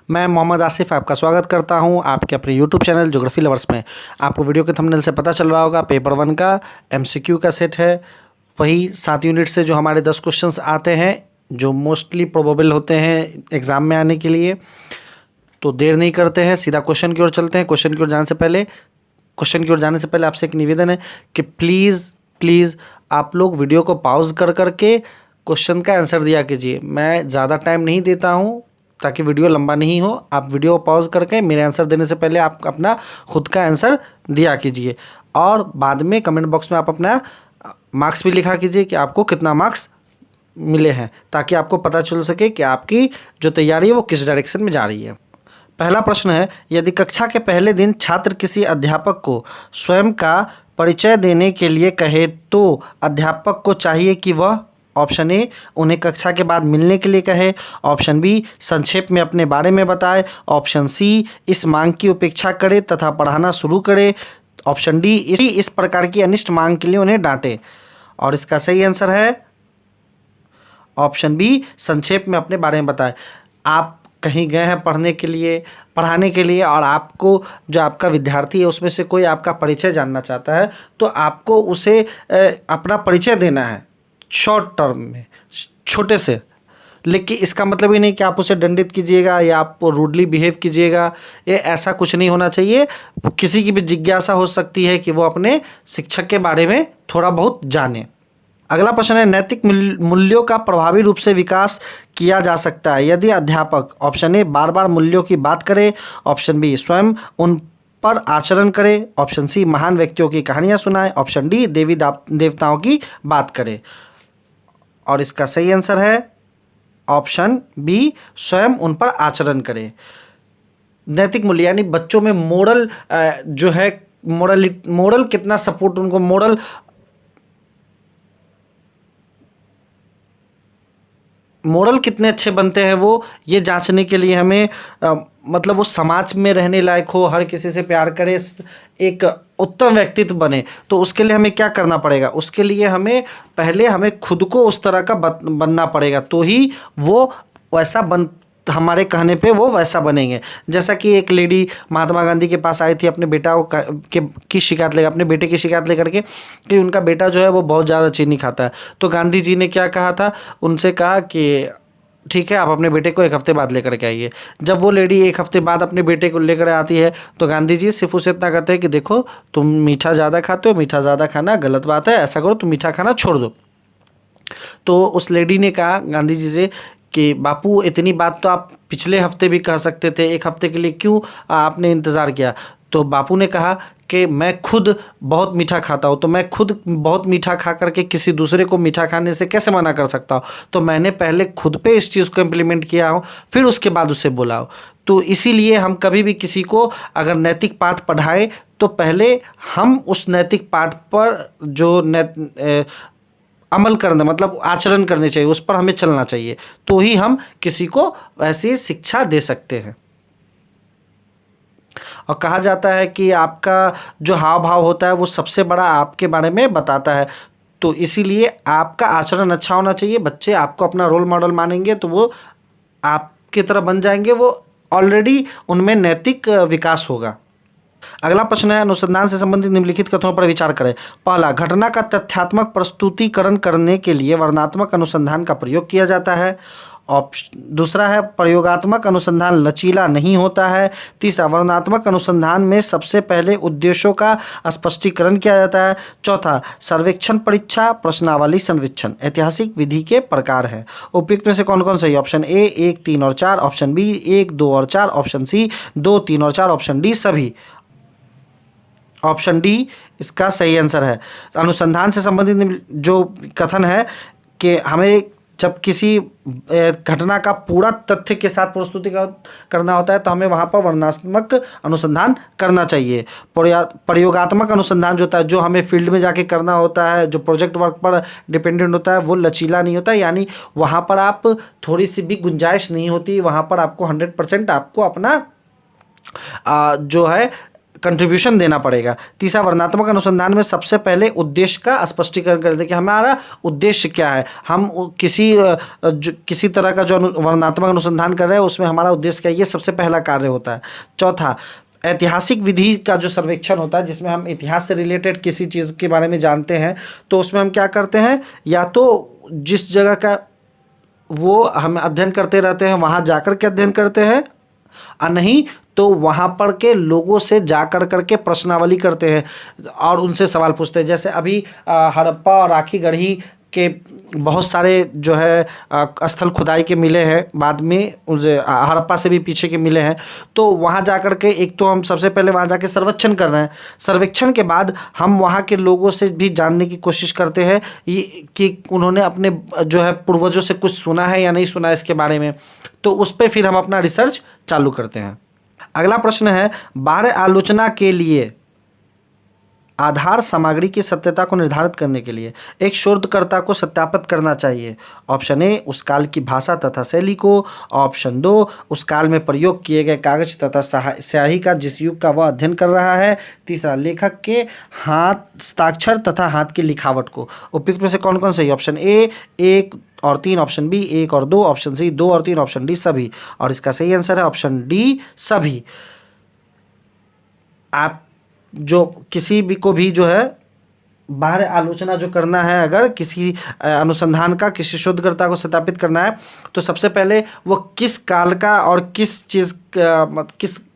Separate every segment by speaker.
Speaker 1: मैं मोहम्मद आसिफ आपका स्वागत करता हूं आपके अपने यूट्यूब चैनल ज्योग्राफी लवर्स में। आपको वीडियो के थंबनेल से पता चल रहा होगा पेपर 1 का एमसीक्यू का सेट है। वही 7 यूनिट से जो हमारे 10 क्वेश्चंस आते हैं जो मोस्टली प्रोबेबल होते हैं एग्ज़ाम में आने के लिए। तो देर नहीं करते हैं, सीधा क्वेश्चन की ओर चलते हैं। क्वेश्चन की ओर जाने से पहले आपसे एक निवेदन है कि प्लीज़ आप लोग वीडियो को पॉज कर करके क्वेश्चन का आंसर दिया कीजिए। मैं ज़्यादा टाइम नहीं देता हूँ ताकि वीडियो लंबा नहीं हो। आप वीडियो पॉज करके मेरे आंसर देने से पहले आप अपना खुद का आंसर दिया कीजिए और बाद में कमेंट बॉक्स में आप अपना मार्क्स भी लिखा कीजिए कि आपको कितना मार्क्स मिले हैं, ताकि आपको पता चल सके कि आपकी जो तैयारी है वो किस डायरेक्शन में जा रही है। पहला प्रश्न है, यदि कक्षा के पहले दिन छात्र किसी अध्यापक को स्वयं का परिचय देने के लिए कहे तो अध्यापक को चाहिए कि वह ऑप्शन ए उन्हें कक्षा के बाद मिलने के लिए कहे, ऑप्शन बी संक्षेप में अपने बारे में बताए, ऑप्शन सी इस मांग की उपेक्षा करे तथा पढ़ाना शुरू करे, ऑप्शन डी इस प्रकार की अनिष्ट मांग के लिए उन्हें डांटे। और इसका सही आंसर है ऑप्शन बी संक्षेप में अपने बारे में बताए। आप कहीं गए हैं पढ़ाने के लिए और आपको जो आपका विद्यार्थी है उसमें से कोई आपका परिचय जानना चाहता है तो आपको उसे अपना परिचय देना है शॉर्ट टर्म में, छोटे से। लेकिन इसका मतलब ही नहीं कि आप उसे दंडित कीजिएगा या आप रूडली बिहेव कीजिएगा, ये ऐसा कुछ नहीं होना चाहिए। किसी की भी जिज्ञासा हो सकती है कि वो अपने शिक्षक के बारे में थोड़ा बहुत जाने। अगला प्रश्न है, नैतिक मूल्यों का प्रभावी रूप से विकास किया जा सकता है यदि अध्यापक ऑप्शन ए बार बार मूल्यों की बात करे, ऑप्शन बी स्वयं उन पर आचरण करे, ऑप्शन सी महान व्यक्तियों की कहानियां सुनाए, ऑप्शन डी देवी देवताओं की बात करे। और इसका सही आंसर है ऑप्शन बी स्वयं उन पर आचरण करे। नैतिक मूल्य यानी बच्चों में मोरल जो है मोरल कितना सपोर्ट, उनको मोरल कितने अच्छे बनते हैं वो ये जांचने के लिए हमें मतलब वो समाज में रहने लायक हो, हर किसी से प्यार करे, एक उत्तम व्यक्तित्व बने। तो उसके लिए हमें क्या करना पड़ेगा, उसके लिए हमें खुद को उस तरह का बनना पड़ेगा, तो ही वो वैसा हमारे कहने पे वो वैसा बनेंगे। जैसा कि एक लेडी महात्मा गांधी के पास आई थी अपने बेटा की शिकायत लेकर, अपने बेटे की शिकायत लेकर के कि उनका बेटा जो है वो बहुत ज़्यादा चीनी खाता है। तो गांधी जी ने क्या कहा था, उनसे कहा कि ठीक है आप अपने बेटे को 1 हफ्ते बाद लेकर के आइए। जब वो लेडी 1 हफ्ते बाद अपने बेटे को लेकर आती है तो गांधी जी सिर्फ उसे इतना कहते हैं कि देखो तुम मीठा ज़्यादा खाते हो, मीठा ज़्यादा खाना गलत बात है, ऐसा करो तुम मीठा खाना छोड़ दो। तो उस लेडी ने कहा गांधी जी से कि बापू इतनी बात तो आप पिछले हफ्ते भी कह सकते थे, 1 हफ्ते के लिए क्यों आपने इंतज़ार किया। तो बापू ने कहा कि मैं खुद बहुत मीठा खाता हूँ, तो मैं खुद बहुत मीठा खा करके किसी दूसरे को मीठा खाने से कैसे मना कर सकता हूँ। तो मैंने पहले खुद पे इस चीज़ को इम्प्लीमेंट किया हो, फिर उसके बाद उसे बोला हो। तो इसीलिए हम कभी भी किसी को अगर नैतिक पाठ पढ़ाए तो पहले हम उस नैतिक पाठ पर जो अमल करना मतलब आचरण करने चाहिए, उस पर हमें चलना चाहिए, तो ही हम किसी को ऐसी शिक्षा दे सकते हैं। और कहा जाता है कि आपका जो हाव भाव होता है वो सबसे बड़ा आपके बारे में बताता है। तो इसीलिए आपका आचरण अच्छा होना चाहिए। बच्चे आपको अपना रोल मॉडल मानेंगे तो वो आपकी तरह बन जाएंगे, वो ऑलरेडी उनमें नैतिक विकास होगा। अगला प्रश्न है, अनुसंधान से संबंधित निम्नलिखित कथनों पर विचार करें। पहला, घटना का तथ्यात्मक प्रस्तुतिकरण करने के लिए वर्णनात्मक अनुसंधान का प्रयोग किया जाता है। दूसरा है, प्रयोगात्मक अनुसंधान लचीला नहीं होता है। तीसरा, वर्णनात्मक अनुसंधान में सबसे पहले उद्देश्यों का स्पष्टीकरण किया जाता है। चौथा, सर्वेक्षण परीक्षा प्रश्नावली सर्वेक्षण ऐतिहासिक विधि के प्रकार है। उपयुक्त में से कौन कौन सही? ऑप्शन ए 1, 3 और 4, ऑप्शन बी 1, 2 और 4, ऑप्शन सी 2, 3 और 4, ऑप्शन डी सभी। ऑप्शन डी इसका सही आंसर है। अनुसंधान से संबंधित जो कथन है कि हमें जब किसी घटना का पूरा तथ्य के साथ प्रस्तुति करना होता है तो हमें वहाँ पर वर्णनात्मक अनुसंधान करना चाहिए। प्रयोगात्मक अनुसंधान जो होता है, जो हमें फील्ड में जाके करना होता है, जो प्रोजेक्ट वर्क पर डिपेंडेंट होता है, वो लचीला नहीं होता, यानी वहाँ पर आप थोड़ी सी भी गुंजाइश नहीं होती। वहाँ पर आपको 100% आपको अपना जो है कंट्रीब्यूशन देना पड़ेगा। तीसरा, वर्णनात्मक अनुसंधान में सबसे पहले उद्देश्य का स्पष्टीकरण कर दे कि हमारा उद्देश्य क्या है, हम किसी तरह का जो वर्णनात्मक अनुसंधान कर रहे हैं उसमें हमारा उद्देश्य क्या है, ये सबसे पहला कार्य होता है। चौथा, ऐतिहासिक विधि का जो सर्वेक्षण होता है, जिसमें हम इतिहास से रिलेटेड किसी चीज़ के बारे में जानते हैं, तो उसमें हम क्या करते हैं, या तो जिस जगह का वो हम अध्ययन करते रहते हैं वहाँ जाकर के अध्ययन करते हैं, और नहीं तो वहाँ पर के लोगों से जाकर करके प्रश्नावली करते हैं और उनसे सवाल पूछते हैं। जैसे अभी हड़प्पा और राखी गढ़ी के बहुत सारे जो है स्थल खुदाई के मिले हैं, बाद में हड़प्पा से भी पीछे के मिले हैं। तो वहाँ जाकर के एक तो हम सबसे पहले वहाँ जाके सर्वेक्षण कर रहे हैं, सर्वेक्षण के बाद हम वहाँ के लोगों से भी जानने की कोशिश करते हैं कि उन्होंने अपने जो है पूर्वजों से कुछ सुना है या नहीं सुना है इसके बारे में, तो उस पर फिर हम अपना रिसर्च चालू करते हैं। अगला प्रश्न है, बाह्य आलोचना के लिए आधार सामग्री की सत्यता को निर्धारित करने के लिए एक शोधकर्ता को सत्यापित करना चाहिए। ऑप्शन ए, उस काल की भाषा तथा शैली को। ऑप्शन दो, उस काल में प्रयोग किए गए कागज तथा स्याही का जिस युग का वह अध्ययन कर रहा है। तीसरा, लेखक के हाथ हस्ताक्षर तथा हाथ की लिखावट को। उपयुक्त में से कौन कौन सही? ऑप्शन ए 1 और 3, ऑप्शन बी 1 और 2, ऑप्शन सी 2 और 3, ऑप्शन डी सभी। और इसका सही आंसर है ऑप्शन डी सभी। आप जो किसी भी को भी जो है बाह्य आलोचना जो करना है, अगर किसी अनुसंधान का किसी शोधकर्ता को सत्यापित करना है, तो सबसे पहले वो किस काल का और किस चीज़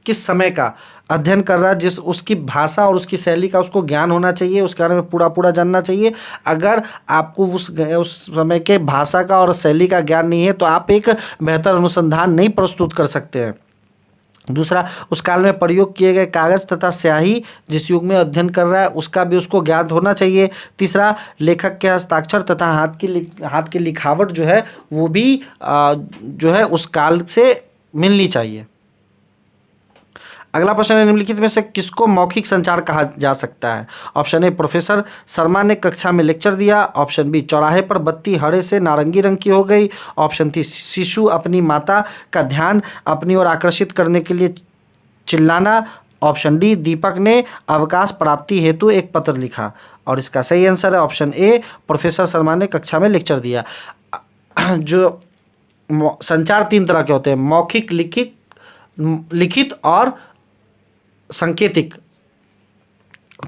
Speaker 1: किस समय का अध्ययन कर रहा है, जिस उसकी भाषा और उसकी शैली का उसको ज्ञान होना चाहिए, उसके बारे में पूरा जानना चाहिए। अगर आपको उस समय के भाषा का और शैली का ज्ञान नहीं है तो आप एक बेहतर अनुसंधान नहीं प्रस्तुत कर सकते हैं। दूसरा, उस काल में प्रयोग किए गए कागज तथा स्याही जिस युग में अध्ययन कर रहा है उसका भी उसको ज्ञान होना चाहिए। तीसरा, लेखक के हस्ताक्षर तथा हाथ की लिखावट जो है वो भी जो है उस काल से मिलनी चाहिए। अगला प्रश्न है, निम्नलिखित में से किसको मौखिक संचार कहा जा सकता है? ऑप्शन ए, प्रोफेसर शर्मा ने कक्षा में लेक्चर दिया। ऑप्शन बी, चौराहे पर बत्ती हरे से नारंगी रंग की हो गई। ऑप्शन सी, शिशु अपनी माता का ध्यान अपनी ओर आकर्षित करने के लिए चिल्लाना। ऑप्शन डी, दीपक ने अवकाश प्राप्ति हेतु एक पत्र लिखा। और इसका सही आंसर है ऑप्शन ए, प्रोफेसर शर्मा ने कक्षा में लेक्चर दिया। जो संचार 3 तरह के होते हैं, मौखिक, लिखित और सांकेतिक।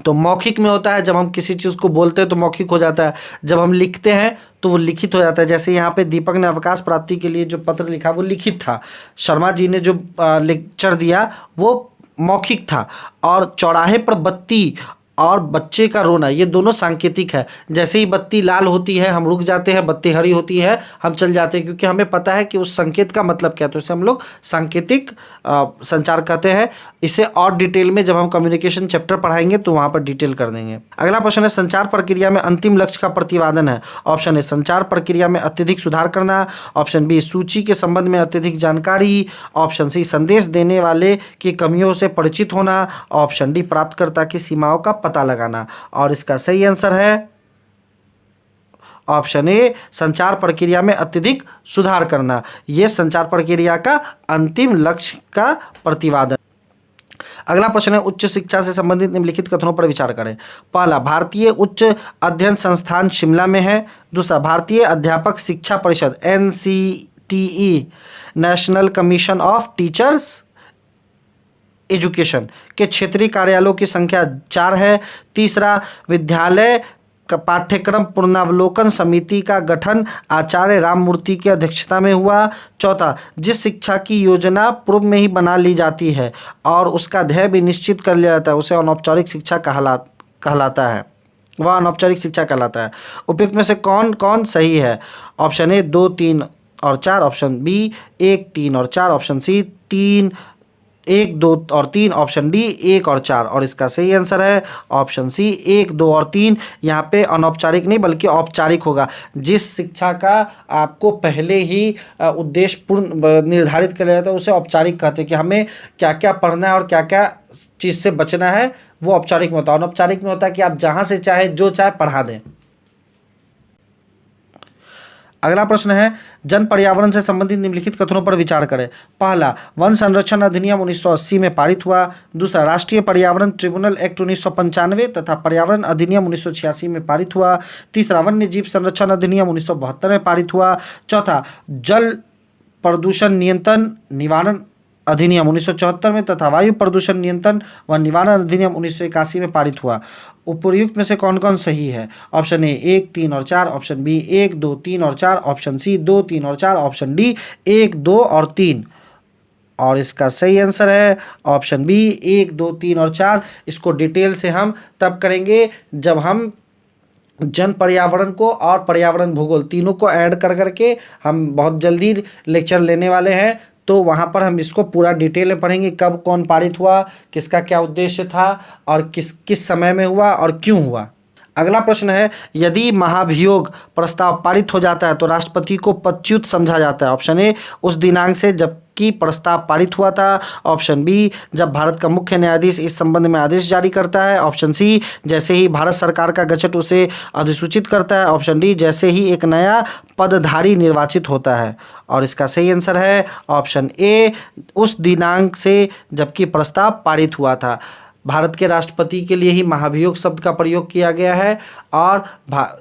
Speaker 1: तो मौखिक में होता है जब हम किसी चीज़ को बोलते हैं तो मौखिक हो जाता है, जब हम लिखते हैं तो वो लिखित हो जाता है। जैसे यहाँ पे दीपक ने अवकाश प्राप्ति के लिए जो पत्र लिखा वो लिखित था, शर्मा जी ने जो लेक्चर दिया वो मौखिक था। और चौराहे पर बत्ती और बच्चे का रोना ये दोनों सांकेतिक है। जैसे ही बत्ती लाल होती है हम रुक जाते हैं, बत्ती हरी होती है हम चल जाते हैं, क्योंकि हमें पता है कि उस संकेत का मतलब क्या है। तो इसे हम लोग सांकेतिक संचार कहते हैं। इसे और डिटेल में जब हम कम्युनिकेशन चैप्टर पढ़ाएंगे तो वहाँ पर डिटेल कर देंगे। अगला प्रश्न है, संचार प्रक्रिया में अंतिम लक्ष्य का प्रतिपादन है। ऑप्शन ए, संचार प्रक्रिया में अत्यधिक सुधार करना। ऑप्शन बी, सूची के संबंध में अत्यधिक जानकारी। ऑप्शन सी, संदेश देने वाले की कमियों से परिचित होना। ऑप्शन डी, प्राप्तकर्ता की सीमाओं का पता लगाना। और इसका सही आंसर है ऑप्शन ए, संचार प्रक्रिया में अत्यधिक सुधार करना। यह संचार प्रक्रिया का अंतिम लक्ष्य का प्रतिपादन। अगला प्रश्न है, उच्च शिक्षा से संबंधित निम्नलिखित कथनों पर विचार करें। पहला, भारतीय उच्च अध्ययन संस्थान शिमला में है। दूसरा, भारतीय अध्यापक शिक्षा परिषद NCTE national commission of teachers education के क्षेत्रीय कार्यालयों की संख्या 4 है। तीसरा, विद्यालय का पाठ्यक्रम पुनरावलोकन समिति का गठन आचार्य राममूर्ति की अध्यक्षता में हुआ। चौथा, जिस शिक्षा की योजना पूर्व में ही बना ली जाती है और उसका ध्येय भी निश्चित कर लिया जाता है उसे अनौपचारिक शिक्षा कहलाता है, वह अनौपचारिक शिक्षा कहलाता है। उपयुक्त में से कौन कौन सही है? ऑप्शन ए 2, 3 और 4, ऑप्शन बी 1, 3 और 4, ऑप्शन सी 3, 1, 2 और 3, ऑप्शन डी 1 और 4। और इसका सही आंसर है ऑप्शन सी 1, 2 और 3। यहाँ पे अनौपचारिक नहीं बल्कि औपचारिक होगा। जिस शिक्षा का आपको पहले ही उद्देश्य पूर्ण निर्धारित कर लिया जाता है उसे औपचारिक कहते हैं, कि हमें क्या क्या पढ़ना है और क्या क्या चीज़ से बचना है, वो औपचारिक में होता है। अनौपचारिक में होता है कि आप जहाँ से चाहे जो चाहे पढ़ा दें। अगला प्रश्न है, जन पर्यावरण से संबंधित निम्नलिखित कथनों पर विचार करें। पहला, वन संरक्षण अधिनियम 1980 में पारित हुआ। दूसरा, राष्ट्रीय पर्यावरण ट्रिब्यूनल एक्ट 1995 तथा पर्यावरण अधिनियम 1986 में पारित हुआ। तीसरा, वन्य जीव संरक्षण अधिनियम 1972 में पारित हुआ। चौथा, जल प्रदूषण नियंत्रण निवारण अधिनियम 1974 में तथा वायु प्रदूषण नियंत्रण व निवारण अधिनियम 1981 में पारित हुआ। उपर्युक्त में से कौन कौन सही है? ऑप्शन ए 1, 3 और 4, ऑप्शन बी 1, 2, 3 और 4, ऑप्शन सी 2, 3 और 4, ऑप्शन डी 1, 2 और 3। और इसका सही आंसर है ऑप्शन बी 1, 2, 3 और 4। इसको डिटेल से हम तब करेंगे जब हम जन पर्यावरण को और पर्यावरण भूगोल तीनों को ऐड कर करके हम बहुत जल्दी लेक्चर लेने वाले हैं, तो वहाँ पर हम इसको पूरा डिटेल में पढ़ेंगे, कब कौन पारित हुआ, किसका क्या उद्देश्य था और किस किस समय में हुआ और क्यों हुआ। अगला प्रश्न है, यदि महाभियोग प्रस्ताव पारित हो जाता है तो राष्ट्रपति को पदच्युत समझा जाता है। ऑप्शन ए, उस दिनांक से जबकि प्रस्ताव पारित हुआ था। ऑप्शन बी, जब भारत का मुख्य न्यायाधीश इस संबंध में आदेश जारी करता है। ऑप्शन सी, जैसे ही भारत सरकार का गजट उसे अधिसूचित करता है। ऑप्शन डी, जैसे ही एक नया पदधारी निर्वाचित होता है। और इसका सही आंसर है ऑप्शन ए, उस दिनांक से जबकि प्रस्ताव पारित हुआ था। भारत के राष्ट्रपति के लिए ही महाभियोग शब्द का प्रयोग किया गया है और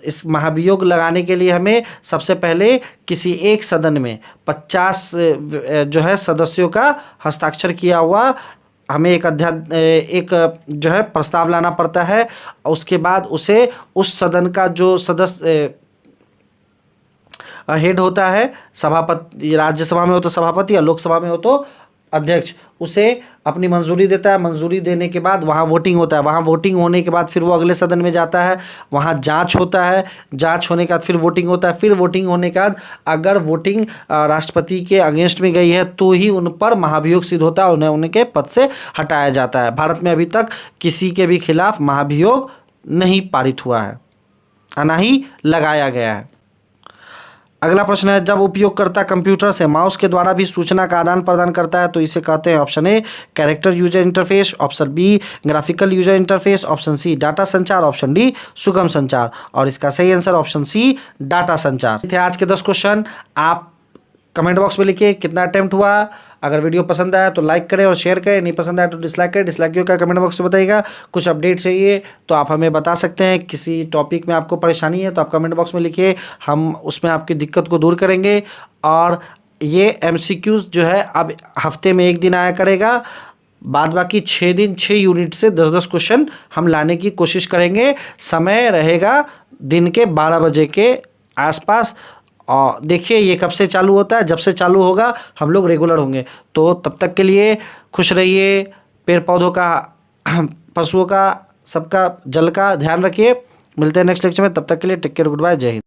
Speaker 1: इस महाभियोग लगाने के लिए हमें सबसे पहले किसी एक सदन में 50 जो है सदस्यों का हस्ताक्षर किया हुआ हमें एक जो है प्रस्ताव लाना पड़ता है। उसके बाद उसे उस सदन का जो सदस्य हेड होता है, सभापति, राज्यसभा में हो तो सभापति या लोकसभा में हो तो अध्यक्ष, उसे अपनी मंजूरी देता है। मंजूरी देने के बाद वहाँ वोटिंग होता है। वहाँ वोटिंग होने के बाद फिर वो अगले सदन में जाता है, वहाँ जांच होता है। जांच होने के बाद फिर वोटिंग होता है। फिर वोटिंग होने के बाद अगर वोटिंग राष्ट्रपति के अगेंस्ट में गई है तो ही उन पर महाभियोग सिद्ध होता है, उन्हें उनके पद से हटाया जाता है। भारत में अभी तक किसी के भी खिलाफ महाभियोग नहीं पारित हुआ है, ना ही लगाया गया है। अगला प्रश्न है, जब उपयोगकर्ता कंप्यूटर से माउस के द्वारा भी सूचना का आदान प्रदान करता है तो इसे कहते हैं। Option A, character user interface. Option B, graphical user interface. Option C, data संचार। ऑप्शन डी, सुगम संचार। और इसका सही आंसर ऑप्शन सी, डाटा संचार थे। आज के 10 क्वेश्चन आप कमेंट बॉक्स में लिखिए कितना अटेम्प्ट हुआ। अगर वीडियो पसंद आया तो लाइक करें और शेयर करें, नहीं पसंद आया तो डिसलाइक करें। डिसलाइक क्यों का कमेंट बॉक्स में बताइएगा। कुछ अपडेट चाहिए तो आप हमें बता सकते हैं। किसी टॉपिक में आपको परेशानी है तो आप कमेंट बॉक्स में लिखिए, हम उसमें आपकी दिक्कत को दूर करेंगे। और ये MCQ जो है अब हफ्ते में 1 दिन आया करेगा, बाद बाकी 6 दिन 6 यूनिट से 10-10 क्वेश्चन हम लाने की कोशिश करेंगे। समय रहेगा दिन के 12 बजे के आसपास। और देखिए ये कब से चालू होता है, जब से चालू होगा हम लोग रेगुलर होंगे। तो तब तक के लिए खुश रहिए, पेड़ पौधों का, पशुओं का, सबका, जल का ध्यान रखिए। मिलते हैं नेक्स्ट लेक्चर में, तब तक के लिए टेक केयर, गुड बाय, जय हिंद।